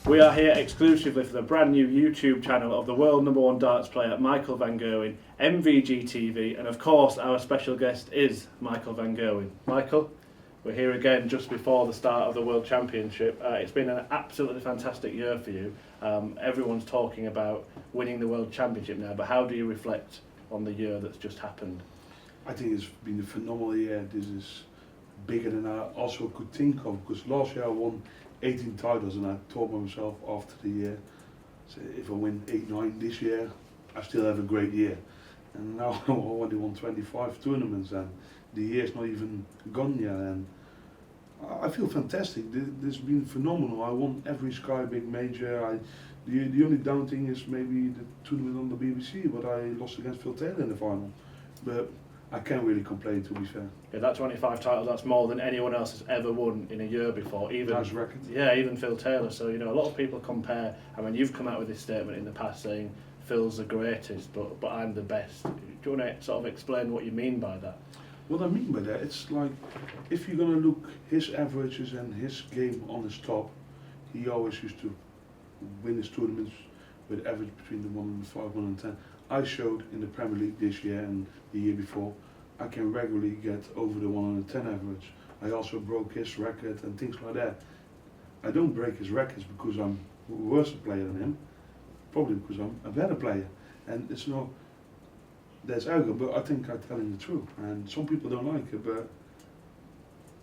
We are here exclusively for the brand new YouTube channel of the world #1 darts player Michael van Gerwen, MVG TV, and of course our special guest is Michael van Gerwen. Michael, we're here again just before the start of the World Championship. It's been an absolutely fantastic year for you. Everyone's talking about winning the World Championship now, but how do you reflect on the year that's just happened? I think it's been a phenomenal year. This is bigger than I also could think of, because last year I won 18 titles and I told myself after the year, so if I win 8, 9 this year, I still have a great year. And now I already won 25 tournaments and the year's not even gone yet, and I feel fantastic. This has been phenomenal. I won every Sky Big Major. The only down thing is maybe the tournament on the BBC, but I lost against Phil Taylor in the final. But I can't really complain, to be fair. Yeah, that 25 titles, that's more than anyone else has ever won in a year before. Nice record. Yeah, even Phil Taylor. So, you know, a lot of people compare. I mean, you've come out with this statement in the past saying Phil's the greatest, but I'm the best. Do you want to sort of explain what you mean by that? What I mean by that, it's like, if you're going to look his averages and his game on his top, he always used to win his tournaments with average between the 105, 110. I showed in the Premier League this year and the year before, I can regularly get over the 110 average. I also broke his record and things like that. I don't break his records because I'm a worse player than him, probably because I'm a better player. And it's not, that's arrogant, but I think I'm telling the truth. And some people don't like it, but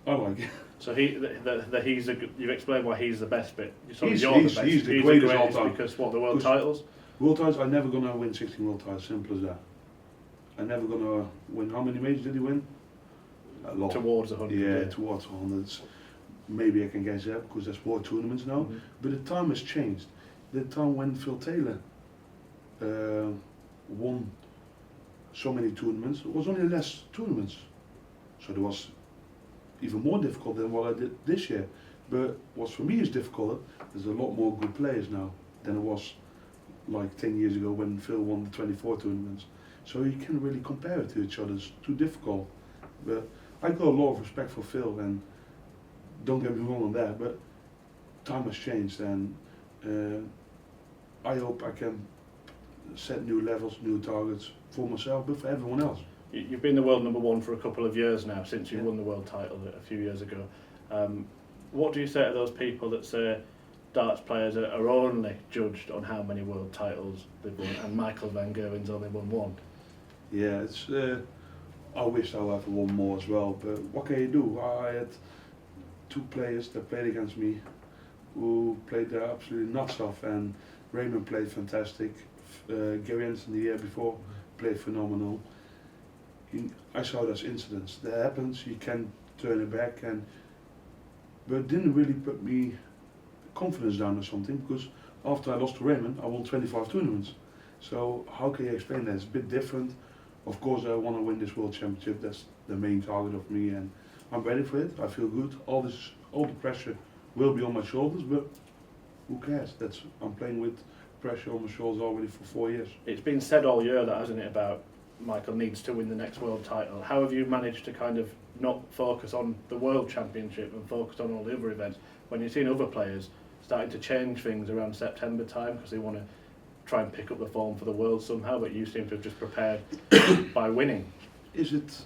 I like it. So you've explained why he's the best bit. So He's you're the best. He's the greatest all time. Because what, the world titles? World titles, I'm never going to win 16 world titles, simple as that. I'm never going to win, how many majors did he win? A lot. Towards 100. Yeah, towards 100. Maybe I can guess that because there's more tournaments now. Mm-hmm. But the time has changed. The time when Phil Taylor won so many tournaments, it was only less tournaments. So there was even more difficult than what I did this year. But what for me is difficult, there's a lot more good players now than it was like 10 years ago when Phil won the 24 tournaments. So you can't really compare it to each other, it's too difficult. But I got a lot of respect for Phil, and don't get me wrong on that, but time has changed, and I hope I can set new levels, new targets for myself, but for everyone else. You've been the world #1 for a couple of years now, since you won the world title a few years ago. What do you say to those people that say darts players are only judged on how many world titles they've won, and Michael van Gerwen's only won one? Yeah, it's. I wish I had won more as well, but what can you do? I had 2 players that played against me who played their absolutely nuts off, and Raymond played fantastic. Gerwen the year before played phenomenal. I saw those incidents. That happens. You can turn it back, but it didn't really put me confidence down or something, because after I lost to Raymond, I won 25 tournaments. So how can you explain that? It's a bit different. Of course, I want to win this World Championship. That's the main target of me, and I'm ready for it. I feel good. All the pressure will be on my shoulders, but who cares? I'm playing with pressure on my shoulders already for 4 years. It's been said all year, that hasn't it, about Michael needs to win the next world title. How have you managed to kind of not focus on the World Championship and focus on all the other events when you've seen other players starting to change things around September time because they want to try and pick up the form for the World somehow, but you seem to have just prepared by winning? Is it?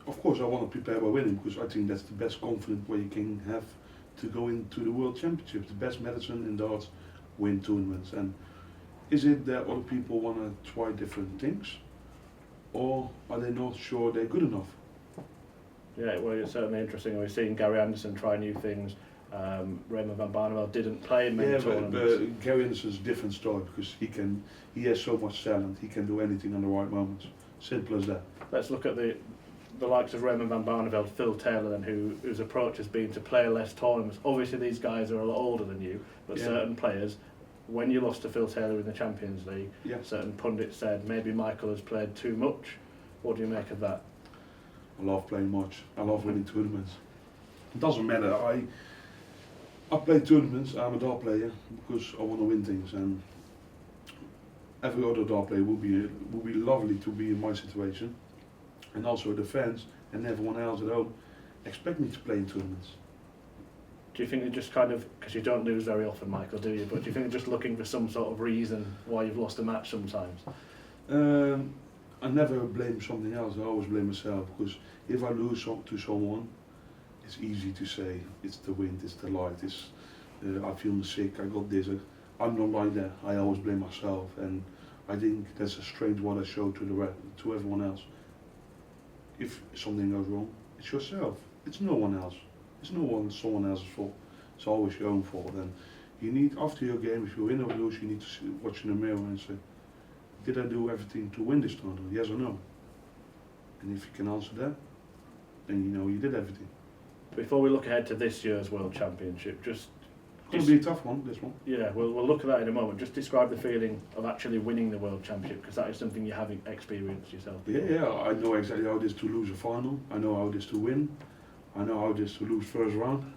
Of course I want to prepare by winning, because I think that's the best confidence where you can have to go into the World Championship. The best medicine in darts, win tournaments. And is it that other people want to try different things, or are they not sure they're good enough? Yeah, well, it's certainly interesting. We've seen Gary Anderson try new things. Raymond van Barneveld didn't play in many tournaments. But Gary Anderson's a different story, because he has so much talent. He can do anything on the right moments. Simple as that. Let's look at the likes of Raymond van Barneveld, Phil Taylor, then, whose approach has been to play less tournaments. Obviously, these guys are a lot older than you, but certain players. When you lost to Phil Taylor in the Champions League, certain pundits said maybe Michael has played too much. What do you make of that? I love playing much. I love winning tournaments. It doesn't matter. I play tournaments. I'm a dart player because I want to win things, and every other dart player would be lovely to be in my situation, and also the fans and everyone else at home expect me to play in tournaments. Do you think they're just kind of, because you don't lose very often, Michael, do you? But do you think they're just looking for some sort of reason why you've lost a match sometimes? I never blame something else. I always blame myself, because if I lose to someone, it's easy to say it's the wind, it's the light, it's I feel sick, I got this. I'm not like that. I always blame myself, and I think that's a strange what I show to everyone else. If something goes wrong, it's yourself. It's no one else. It's someone else's fault. It's always your own fault. And you need, after your game, if you win or lose, you need to watch in the mirror and say, did I do everything to win this tournament? Yes or no? And if you can answer that, then you know you did everything. Before we look ahead to this year's World Championship, It's going to be a tough one, this one. Yeah, we'll look at that in a moment. Just describe the feeling of actually winning the World Championship, because that is something you haven't experienced yourself. Yeah, I know exactly how it is to lose a final. I know how it is to win. I know how it is to lose first round.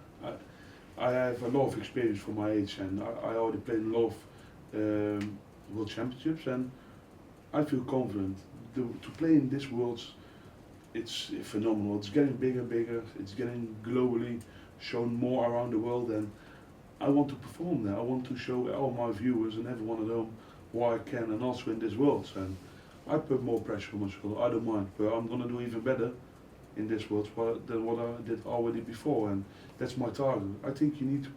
I have a lot of experience for my age, and I already played in a lot of World Championships, and I feel confident. To play in this Worlds, it's phenomenal. It's getting bigger and bigger. It's getting globally shown more around the world, and I want to perform there. I want to show all my viewers and everyone at home what I can, and also in this Worlds. And I put more pressure on myself. I don't mind, but I'm going to do even better in this Worlds than what I did already before, and that's my target. I think you need to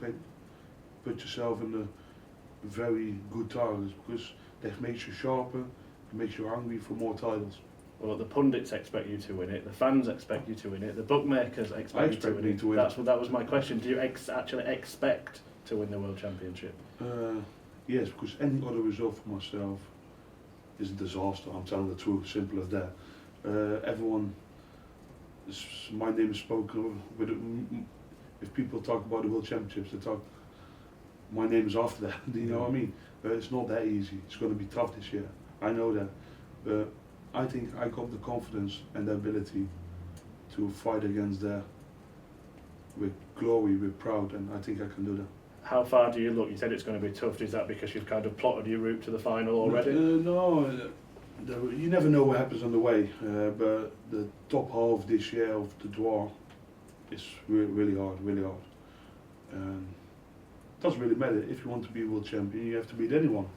put yourself in a very good targets, because that makes you sharper, it makes you hungry for more titles. Well, the pundits expect you to win it, the fans expect you to win it, the bookmakers expect you to win it. That was my question. Do you actually expect to win the World Championship? Yes, because any other result for myself is a disaster. I'm telling the truth, simple as that. My name is spoken with. If people talk about the World Championships, they talk. My name is after that. Do you know what I mean? It's not that easy. It's going to be tough this year. I know that. But I think I got the confidence and the ability to fight against that with glory, with proud, and I think I can do that. How far do you look? You said it's going to be tough. Is that because you've kind of plotted your route to the final already? No, you never know what happens on the way. But the top half this year of the draw is really hard, really hard. And it doesn't really matter. If you want to be world champion, you have to beat anyone.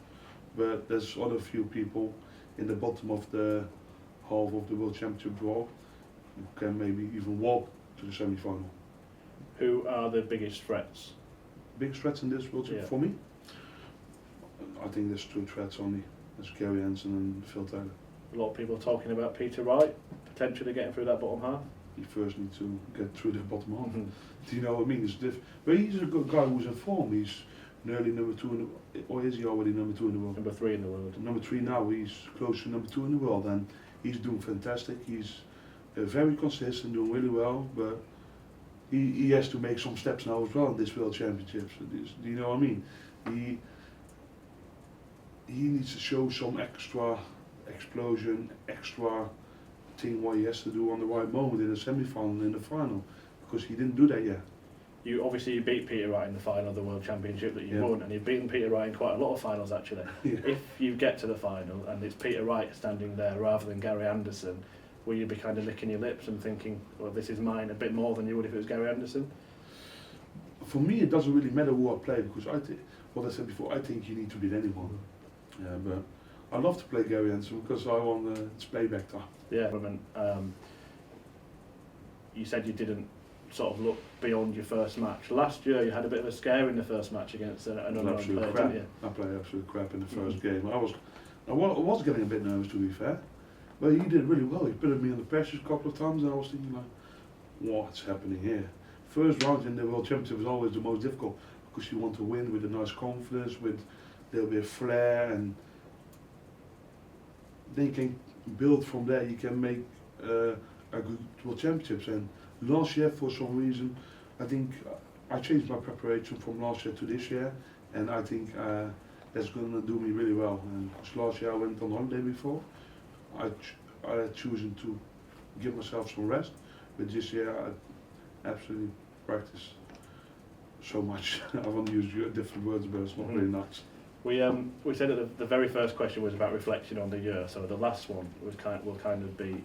But there's other few people in the bottom of the half of the world championship draw who can maybe even walk to the semi-final. Who are the biggest threats? Biggest threats in this world championship for me? I think there's two threats only. There's Gerwen and Phil Taylor. A lot of people are talking about Peter Wright potentially getting through that bottom half. He first needs to get through the bottom half. Mm-hmm. Do you know what I mean? But he's a good guy who's in form. He's nearly number 2 in the, or is he already number 2 in the world? Number 3 in the world. Number 3 now. He's close to number 2 in the world, and he's doing fantastic. He's very consistent, doing really well. But he has to make some steps now as well in this World Championships. Do you know what I mean? He needs to show some extra explosion, extra thing what he has to do on the right moment in the semi-final and in the final, because he didn't do that yet. You beat Peter Wright in the final of the World Championship that you won, and you've beaten Peter Wright in quite a lot of finals actually. If you get to the final and it's Peter Wright standing there rather than Gary Anderson, will you be kind of licking your lips and thinking, well, this is mine a bit more than you would if it was Gary Anderson? For me, it doesn't really matter who I play, because what I said before, I think you need to beat anyone. Yeah, but I love to play Gerwen because I want its playback time. Yeah, you said you didn't sort of look beyond your first match. Last year you had a bit of a scare in the first match against an unknown player, didn't you? I played absolute crap in the first game. I was getting a bit nervous, to be fair, but he did really well. He put me under pressure a couple of times, and I was thinking like, what's happening here? First round in the World Championship is always the most difficult, because you want to win with a nice confidence, with there'll be a flair, and then you can build from there. You can make a good World Championships. And last year, for some reason, I think I changed my preparation from last year to this year, and I think that's going to do me really well. And because last year I went on holiday before, I had chosen to give myself some rest, but this year I absolutely practice so much. I want to use different words, but it's not really nice. We said that the very first question was about reflection on the year, so the last one will kind of be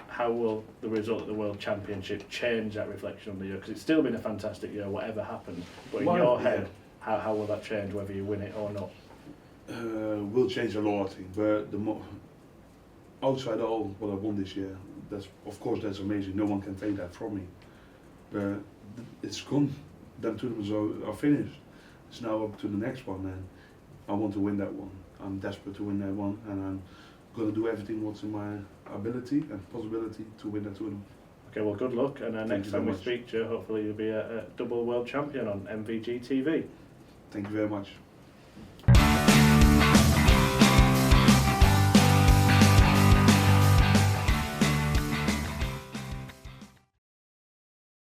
how will the result of the World Championship change that reflection on the year? Because it's still been a fantastic year, whatever happened. But in your head, how will that change, whether you win it or not? Will change a lot, I think. But outside all what I won this year, that's amazing. No one can take that from me. But it's gone. Them tournaments are finished. It's now up to the next one, and I want to win that one. I'm desperate to win that one, and I'm going to do everything what's in my ability and possibility to win that tournament. Okay, well, good luck, and next time we speak to you, hopefully you'll be a double world champion on MVG TV. Thank you very much.